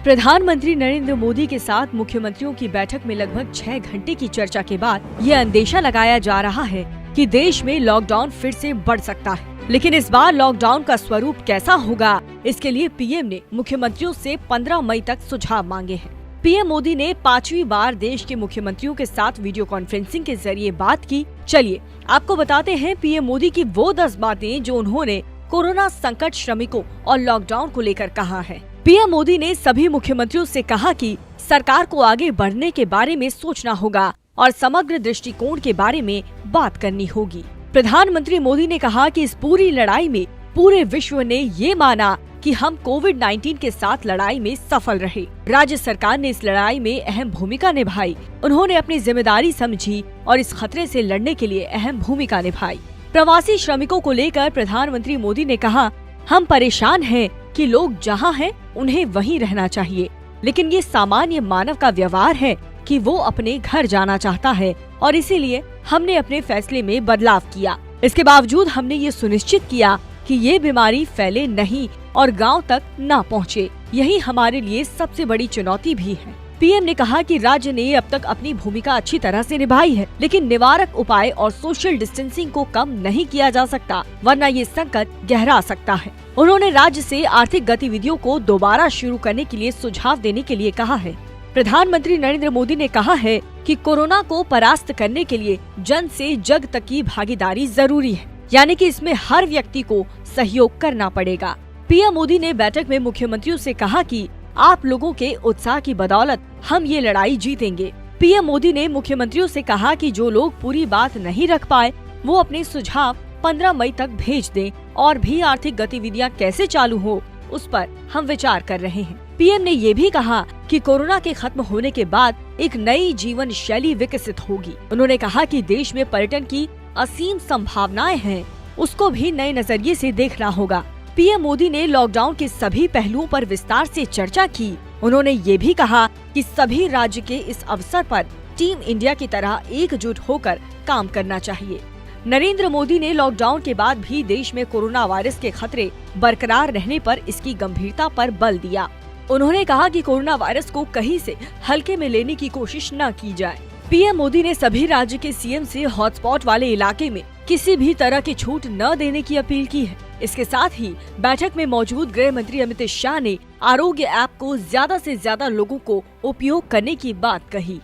प्रधानमंत्री नरेंद्र मोदी के साथ मुख्यमंत्रियों की बैठक में लगभग 6 घंटे की चर्चा के बाद ये अंदेशा लगाया जा रहा है कि देश में लॉकडाउन फिर से बढ़ सकता है। लेकिन इस बार लॉकडाउन का स्वरूप कैसा होगा, इसके लिए पीएम ने मुख्यमंत्रियों से 15 मई तक सुझाव मांगे हैं। पीएम मोदी ने 5वीं बार देश के मुख्यमंत्रियों के साथ वीडियो कॉन्फ्रेंसिंग के जरिए बात की। चलिए आपको बताते हैं पीएम मोदी की वो 10 बातें जो उन्होंने कोरोना संकट, श्रमिकों और लॉकडाउन को लेकर कहा है। पीएम मोदी ने सभी मुख्यमंत्रियों से कहा कि सरकार को आगे बढ़ने के बारे में सोचना होगा और समग्र दृष्टिकोण के बारे में बात करनी होगी। प्रधानमंत्री मोदी ने कहा कि इस पूरी लड़ाई में पूरे विश्व ने ये माना कि हम कोविड-19 के साथ लड़ाई में सफल रहे। राज्य सरकार ने इस लड़ाई में अहम भूमिका निभाई। उन्होंने अपनी जिम्मेदारी समझी और इस खतरे से लड़ने के लिए अहम भूमिका निभाई। प्रवासी श्रमिकों को लेकर प्रधानमंत्री मोदी ने कहा, हम परेशान हैं कि लोग जहां हैं उन्हें वहीं रहना चाहिए, लेकिन ये सामान्य मानव का व्यवहार है कि वो अपने घर जाना चाहता है और इसीलिए हमने अपने फैसले में बदलाव किया। इसके बावजूद हमने ये सुनिश्चित किया कि ये बीमारी फैले नहीं और गांव तक न पहुंचे। यही हमारे लिए सबसे बड़ी चुनौती भी है। पीएम ने कहा कि राज्य ने अब तक अपनी भूमिका अच्छी तरह से निभाई है, लेकिन निवारक उपाय और सोशल डिस्टेंसिंग को कम नहीं किया जा सकता, वरना ये संकट गहरा सकता है। उन्होंने राज्य से आर्थिक गतिविधियों को दोबारा शुरू करने के लिए सुझाव देने के लिए कहा है। प्रधानमंत्री नरेंद्र मोदी ने कहा है कि कोरोना को परास्त करने के लिए जन से जग तक की भागीदारी जरूरी है, यानी कि इसमें हर व्यक्ति को सहयोग करना पड़ेगा। पीएम मोदी ने बैठक में मुख्यमंत्रियों से कहा कि आप लोगों के उत्साह की बदौलत हम ये लड़ाई जीतेंगे। पीएम मोदी ने मुख्यमंत्रियों से कहा कि जो लोग पूरी बात नहीं रख पाए वो अपने सुझाव 15 मई तक भेज दें और भी आर्थिक गतिविधियां कैसे चालू हो उस पर हम विचार कर रहे हैं। पीएम ने ये भी कहा कि कोरोना के खत्म होने के बाद एक नई जीवन शैली विकसित होगी। उन्होंने कहा कि देश में पर्यटन की असीम संभावनाएं हैं, उसको भी नए नजरिए से देखना होगा। पीएम मोदी ने लॉकडाउन के सभी पहलुओं पर विस्तार से चर्चा की। उन्होंने ये भी कहा कि सभी राज्य के इस अवसर पर टीम इंडिया की तरह एकजुट होकर काम करना चाहिए। नरेंद्र मोदी ने लॉकडाउन के बाद भी देश में कोरोना वायरस के खतरे बरकरार रहने पर इसकी गंभीरता पर बल दिया। उन्होंने कहा कि कोरोना वायरस को कहीं से हल्के में लेने की कोशिश न की जाए। पीएम मोदी ने सभी राज्य के सीएम से हॉटस्पॉट वाले इलाके में किसी भी तरह की छूट न देने की अपील की है। इसके साथ ही बैठक में मौजूद गृह मंत्री अमित शाह ने आरोग्य ऐप को ज्यादा से ज्यादा लोगों को उपयोग करने की बात कही।